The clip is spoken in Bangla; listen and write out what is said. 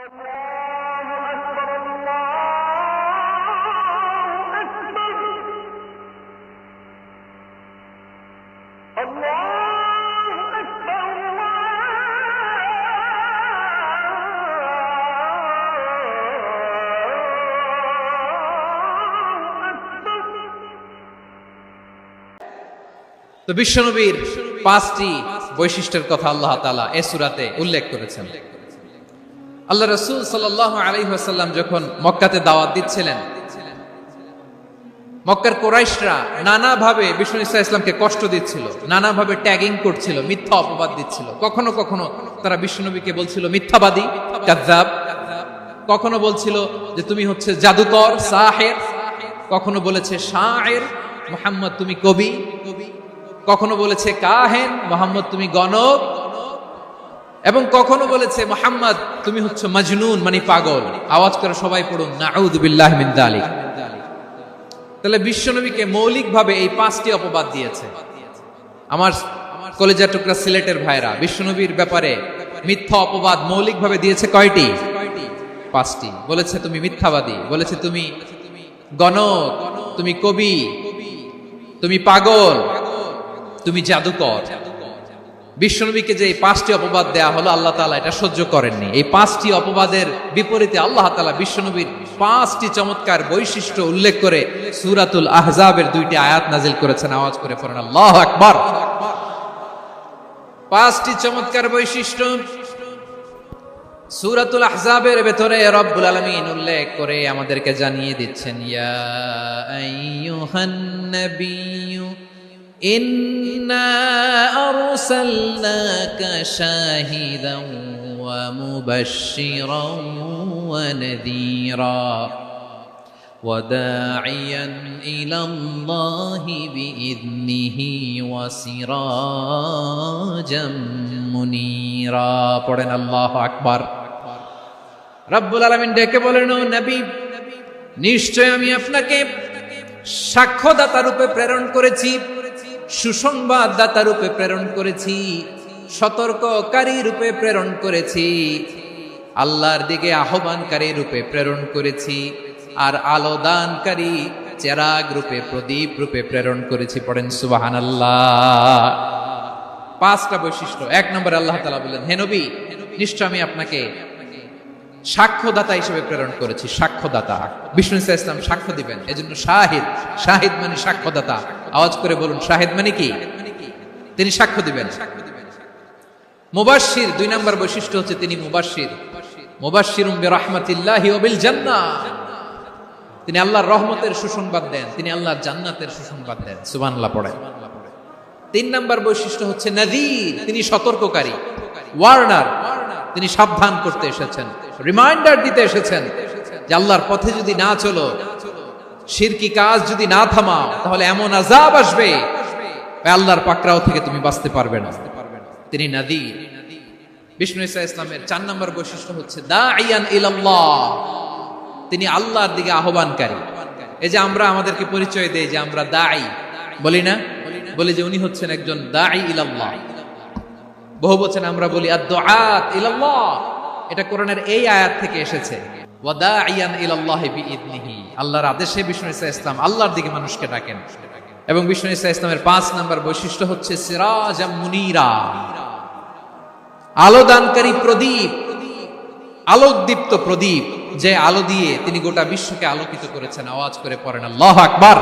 তো বিশ্বনবীর পাঁচটি বৈশিষ্ট্যের কথা আল্লাহ তাআলা এই সূরাতে উল্লেখ করেছেন। আল্লাহ রাসূল সাল্লাল্লাহু আলাইহি ওয়াসাল্লাম যখন মক্কাতে দাওয়াত দিচ্ছিলেন, মক্কার কুরাইশরা নানাভাবে বিষ্ণু ঈসা ইসলামকে কষ্ট দিচ্ছিল, নানাভাবে ট্যাগিং করছিল, মিথ্যা অপবাদ দিচ্ছিল। কখনো কখনো তারা বিশ্বনবীকে বলছিল মিথ্যাবাদী, কাযযাব। কখনো বলছিল যে তুমি হচ্ছে জাদুকর, সাহির। কখনো বলেছে শায়ের, মুহাম্মদ তুমি কবি। কখনো বলেছে কাহেন, মুহাম্মদ তুমি গণক। এবং কখনো বলেছে মুহাম্মদ তুমি হচ্ছে মাজনুন, মানে পাগল। আওয়াজ করে সবাই পড়ুন নাউযু বিল্লাহি মিন যালিক। তাহলে বিশ্বনবীকে মৌলিকভাবে এই পাঁচটি অপবাদ দিয়েছে। আমার কলেজার টুকরা সিলেটের ভাইরা, বিশ্বনবীর ব্যাপারে মিথ্যা অপবাদ মৌলিকভাবে দিয়েছে কয়টি? পাঁচটি। বলেছে তুমি মিথ্যাবাদী, বলেছে তুমি গণক, তুমি কবি, তুমি পাগল, তুমি জাদুকর। বিশ্বনবীকে যে এই পাঁচটি অপবাদ দেয়া হলো, আল্লাহ তাআলা এটা সহ্য করেননি। এই পাঁচটি অপবাদের বিপরীতে আল্লাহ তাআলা বিশ্বনবীর পাঁচটি চমৎকার বৈশিষ্ট্য উল্লেখ করে সূরাতুল আহজাবের 2টি আয়াত নাজিল করেছেন। আওয়াজ করে পড়েন আল্লাহু আকবার। পাঁচটি চমৎকার বৈশিষ্ট্য সূরাতুল আহজাবের ভেতরে রব্বুল আলামিন উল্লেখ করে আমাদেরকে জানিয়ে দিচ্ছেন, ইয়া আইয়ুহান নাবিয়্যু ইন্না আরসালনাকা শাহিদান ওয়া মুবাশশিরান ওয়া নাযীরা ওয়া দাঈয়ান ইলাল্লাহি বিইذনিহি ওয়া সিরাজাম মুনীরা। পড়েন আল্লাহু আকবার। রব্বুল আলামিন ডেকে বলেন, ও নবী, নিশ্চয় আমি আপনাকে সাক্ষ্যদাতা রূপে প্রেরণ করেছি, সুসংবাদদাতা রূপে প্রেরণ করেছি, সতর্ককারী রূপে প্রেরণ করেছি, আল্লাহর দিকে আহ্বানকারী রূপে প্রেরণ করেছি, আর আলো দানকারী চেরাগ রূপে, প্রদীপ রূপে প্রেরণ করেছি। পড়েন সুবহানাল্লাহ। পাঁচটা বৈশিষ্ট্য। এক নম্বরে আল্লাহ তাআলা বলেন, হে নবী, নিশ্চয় আমি আপনাকে সাক্ষ্যদাতা হিসেবে প্রেরণ করেছি। সাক্ষ্যদাতা, বিষ্ণু ঈসা ইসলাম সাক্ষ্য দিবেন, এজন্য শাহিদ। শাহিদ মানে সাক্ষ্যদাতা। আওয়াজ করে বলুন, শাহিদ মানে কি? তিনি সাক্ষ্য দিবেন। মুবাশশির, 2 নম্বর বৈশিষ্ট্য হচ্ছে তিনি মুবাশশির। মুবাশশিরুম বিরাহমাতিল্লাহি ওয়া বিল জান্নাহ। তিনি আল্লাহর রহমতের সুসংবাদ দেন, তিনি আল্লাহর জান্নাতের সুসংবাদ দেন। সুবহানাল্লাহ পড়েন। 3 নম্বর বৈশিষ্ট্য হচ্ছে নাযীর, তিনি সতর্ককারী, ওয়ার্নার। তিনি সাবধান করতে এসেছেন, রিমাইন্ডার দিতে এসেছেন যে আল্লাহর পথে যদি না চলো, শিরকি কাজ যদি না থামাও, তাহলে এমন আযাব আসবে আল্লাহর পাকড়াও থেকে তুমি বাঁচতে পারবে না। তিনি নাযীর। বিষ্ণু ঈসা ইসলামের 4 নম্বর বৈশিষ্ট্য হচ্ছে দাঈয়ান ইলাল্লাহ, তিনি আল্লাহর দিকে আহ্বানকারী। এই যে আমরা আমাদেরকে পরিচয় দেই যে আমরা দাঈ, বলি না? বলি যে উনি হচ্ছেন একজন দাঈ ইলাল্লাহ। বহু বচনে আমরা বলি আদ-দুআত ইলাল্লাহ। এটা কোরআনের এই আয়াত থেকে এসেছে, ওয়া দাঈয়ান ইলাল্লাহি বিইذনিহি। আল্লাহর আদেশে বিষ্ণু ঈসা ইসলাম আল্লাহর দিকে মানুষকে ডাকেন। এবং বিষ্ণু ঈসা ইসলামের 5 নম্বর বৈশিষ্ট্য হচ্ছে সিরাজাম মুনীরা, আলোদানকারী প্রদীপ, আলোকদীপ্ত প্রদীপ, যে আলো দিয়ে তিনি গোটা বিশ্বকে আলোকিত করেছেন। আওয়াজ করে পড়েন আল্লাহু আকবার।